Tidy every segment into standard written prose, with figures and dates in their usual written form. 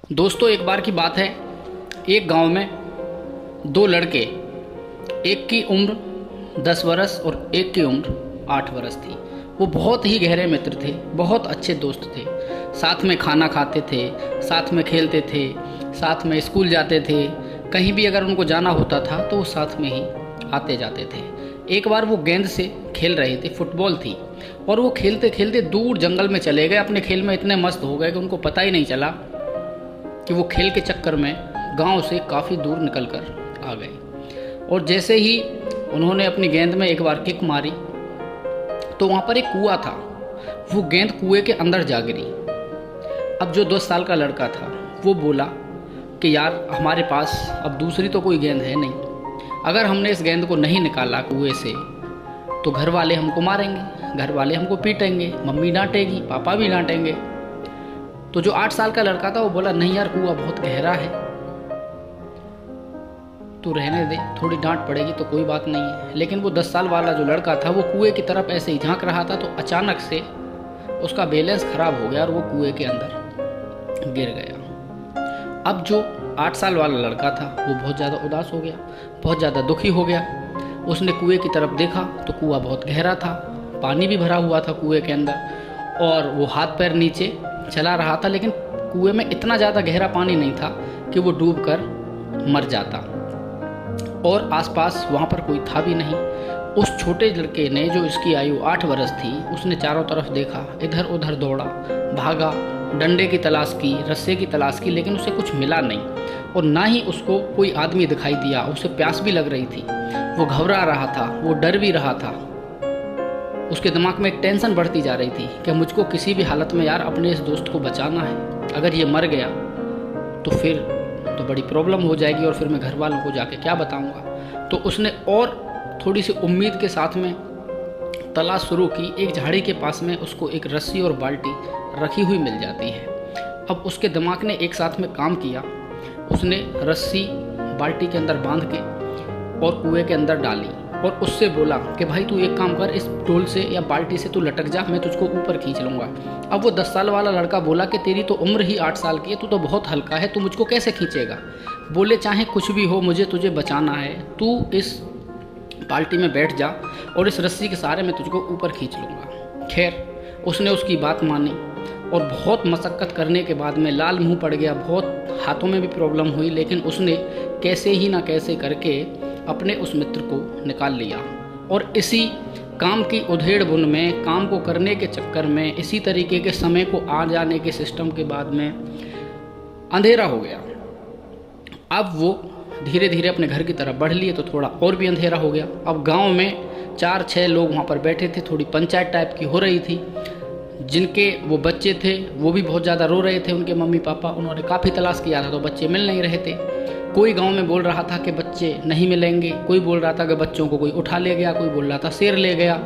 दोस्तों, एक बार की बात है। एक गांव में दो लड़के, एक की उम्र 10 बरस और एक की उम्र 8 बरस थी। वो बहुत ही गहरे मित्र थे, बहुत अच्छे दोस्त थे। साथ में खाना खाते थे, साथ में खेलते थे, साथ में स्कूल जाते थे। कहीं भी अगर उनको जाना होता था तो वो साथ में ही आते जाते थे। एक बार वो गेंद से खेल रहे थे, फुटबॉल थी, और वो खेलते खेलते दूर जंगल में चले गए। अपने खेल में इतने मस्त हो गए कि उनको पता ही नहीं चला कि वो खेल के चक्कर में गांव से काफ़ी दूर निकल कर आ गए। और जैसे ही उन्होंने अपनी गेंद में एक बार किक मारी तो वहाँ पर एक कुआं था। वो गेंद कुएं के अंदर जा गिरी। अब जो 10 साल का लड़का था वो बोला कि यार, हमारे पास अब दूसरी तो कोई गेंद है नहीं। अगर हमने इस गेंद को नहीं निकाला कुएं से तो घर वाले हमको मारेंगे, घर वाले हमको पीटेंगे, मम्मी डांटेगी, पापा भी डांटेंगे। तो जो 8 साल का लड़का था वो बोला, नहीं यार, कुआं बहुत गहरा है, तू रहने दे, थोड़ी डांट पड़ेगी तो कोई बात नहीं है। लेकिन वो 10 साल वाला जो लड़का था वो कुएं की तरफ ऐसे ही झांक रहा था तो अचानक से उसका बैलेंस खराब हो गया और वो कुएं के अंदर गिर गया। अब जो 8 साल वाला लड़का था वो बहुत ज़्यादा उदास हो गया, बहुत ज़्यादा दुखी हो गया। उसने कुएं की तरफ देखा तो कुआं बहुत गहरा था, पानी भी भरा हुआ था कुएं के अंदर, और वो हाथ पैर नीचे चला रहा था। लेकिन कुएं में इतना ज़्यादा गहरा पानी नहीं था कि वो डूब कर मर जाता, और आसपास वहाँ पर कोई था भी नहीं। उस छोटे लड़के ने, जो इसकी आयु 8 बरस थी, उसने चारों तरफ देखा, इधर उधर दौड़ा, भागा, डंडे की तलाश की, रस्से की तलाश की, लेकिन उसे कुछ मिला नहीं। और ना ही उसको कोई आदमी दिखाई दिया। उसे प्यास भी लग रही थी, वो घबरा रहा था, वो डर भी रहा था। उसके दिमाग में एक टेंशन बढ़ती जा रही थी कि मुझको किसी भी हालत में यार अपने इस दोस्त को बचाना है। अगर ये मर गया तो फिर तो बड़ी प्रॉब्लम हो जाएगी और फिर मैं घर वालों को जाके क्या बताऊंगा। तो उसने और थोड़ी सी उम्मीद के साथ में तलाश शुरू की। एक झाड़ी के पास में उसको एक रस्सी और बाल्टी रखी हुई मिल जाती है। अब उसके दिमाग ने एक साथ में काम किया। उसने रस्सी बाल्टी के अंदर बांध के और कुएं के अंदर डाली और उससे बोला कि भाई, तू एक काम कर, इस डोल से या बाल्टी से तू लटक जा, मैं तुझको ऊपर खींच लूँगा। अब वो 10 साल वाला लड़का बोला कि तेरी तो उम्र ही 8 साल की है, तू तो बहुत हल्का है, तू मुझको कैसे खींचेगा। बोले, चाहे कुछ भी हो, मुझे तुझे बचाना है, तू इस बाल्टी में बैठ जा और इस रस्सी के सहारे मैं तुझको ऊपर खींच लूँगा। खैर, उसने उसकी बात मानी और बहुत मशक्क़त करने के बाद में लाल मुँह पड़ गया, बहुत हाथों में भी प्रॉब्लम हुई, लेकिन उसने कैसे ही ना कैसे करके अपने उस मित्र को निकाल लिया। और इसी काम की उधेड़-बुन में, काम को करने के चक्कर में, इसी तरीके के समय को आ जाने के सिस्टम के बाद में अंधेरा हो गया। अब वो धीरे धीरे अपने घर की तरफ बढ़ लिए तो थोड़ा और भी अंधेरा हो गया। अब गांव में 4-6 लोग वहाँ पर बैठे थे, थोड़ी पंचायत टाइप की हो रही थी। जिनके वो बच्चे थे वो भी बहुत ज़्यादा रो रहे थे, उनके मम्मी पापा। उन्होंने काफ़ी तलाश किया था तो बच्चे मिल नहीं रहे थे। कोई गांव में बोल रहा था कि बच्चे नहीं मिलेंगे, कोई बोल रहा था कि बच्चों को कोई उठा ले गया, कोई बोल रहा था शेर ले गया।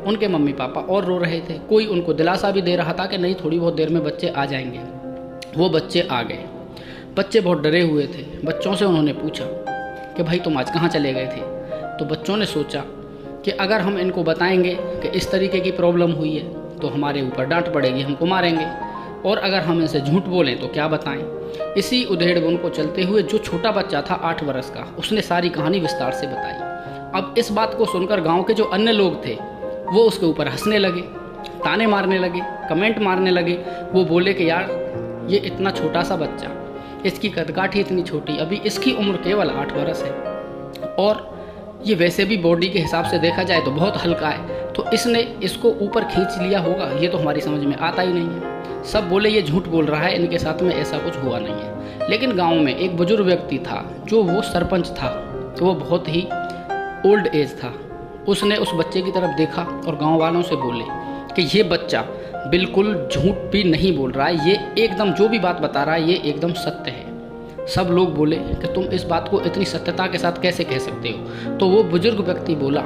उनके मम्मी पापा और रो रहे थे। कोई उनको दिलासा भी दे रहा था कि नहीं, थोड़ी बहुत देर में बच्चे आ जाएंगे। वो बच्चे आ गए। बच्चे बहुत डरे हुए थे। बच्चों से उन्होंने पूछा कि भाई, तुम आज कहाँ चले गए थे। तो बच्चों ने सोचा कि अगर हम इनको बताएंगे कि इस तरीके की प्रॉब्लम हुई है तो हमारे ऊपर डांट पड़ेगी, हमको मारेंगे, और अगर हम इनसे झूठ बोलें तो क्या बताएं। इसी उधेड़-बुन को चलते हुए जो छोटा बच्चा था 8 बरस का, उसने सारी कहानी विस्तार से बताई। अब इस बात को सुनकर गांव के जो अन्य लोग थे वो उसके ऊपर हंसने लगे, ताने मारने लगे, कमेंट मारने लगे। वो बोले कि यार, ये इतना छोटा सा बच्चा, इसकी कदकाठी इतनी छोटी, अभी इसकी उम्र केवल 8 बरस है, और ये वैसे भी बॉडी के हिसाब से देखा जाए तो बहुत हल्का है, तो इसने इसको ऊपर खींच लिया होगा, ये तो हमारी समझ में आता ही नहीं है। सब बोले ये झूठ बोल रहा है, इनके साथ में ऐसा कुछ हुआ नहीं है। लेकिन गांव में एक बुजुर्ग व्यक्ति था, जो वो सरपंच था, तो वो बहुत ही ओल्ड एज था। उसने उस बच्चे की तरफ देखा और गांव वालों से बोले कि ये बच्चा बिल्कुल झूठ भी नहीं बोल रहा है, ये एकदम जो भी बात बता रहा है ये एकदम सत्य है। सब लोग बोले कि तुम इस बात को इतनी सत्यता के साथ कैसे कह सकते हो। तो वो बुजुर्ग व्यक्ति बोला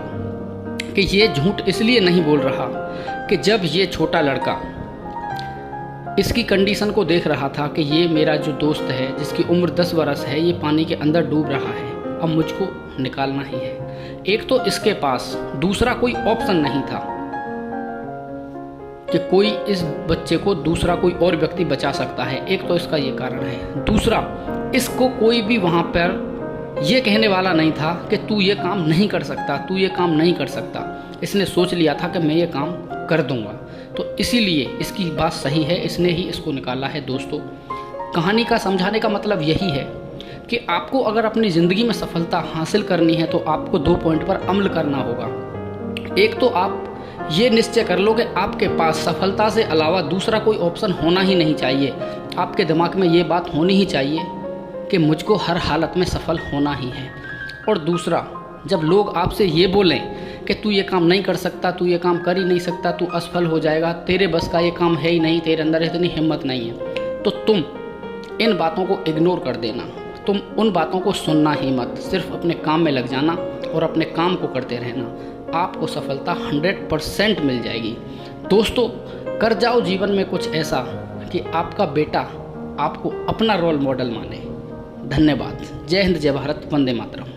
कि ये झूठ इसलिए नहीं बोल रहा कि जब ये छोटा लड़का इसकी कंडीशन को देख रहा था कि ये मेरा जो दोस्त है, जिसकी उम्र 10 बरस है, ये पानी के अंदर डूब रहा है, अब मुझको निकालना ही है। एक तो इसके पास दूसरा कोई ऑप्शन नहीं था कि कोई इस बच्चे को दूसरा कोई और व्यक्ति बचा सकता है। एक तो इसका ये कारण है। दूसरा, इसको कोई भी वहाँ पर ये कहने वाला नहीं था कि तू ये काम नहीं कर सकता, तू ये काम नहीं कर सकता। इसने सोच लिया था कि मैं ये काम कर दूंगा, तो इसीलिए इसकी बात सही है, इसने ही इसको निकाला है। दोस्तों, कहानी का समझाने का मतलब यही है कि आपको अगर अपनी ज़िंदगी में सफलता हासिल करनी है तो आपको 2 पॉइंट पर अमल करना होगा। एक तो आप ये निश्चय कर लो कि आपके पास सफलता से अलावा दूसरा कोई ऑप्शन होना ही नहीं चाहिए। आपके दिमाग में ये बात होनी ही चाहिए कि मुझको हर हालत में सफल होना ही है। और दूसरा, जब लोग आपसे ये बोलें कि तू ये काम नहीं कर सकता, तू ये काम कर ही नहीं सकता, तू असफल हो जाएगा, तेरे बस का ये काम है ही नहीं, तेरे अंदर इतनी हिम्मत नहीं है, तो तुम इन बातों को इग्नोर कर देना। तुम उन बातों को सुनना ही मत, सिर्फ अपने काम में लग जाना और अपने काम को करते रहना। आपको सफलता 100% मिल जाएगी। दोस्तों, कर जाओ जीवन में कुछ ऐसा कि आपका बेटा आपको अपना रोल मॉडल माने। धन्यवाद। जय हिंद, जय भारत, वंदे मातरम।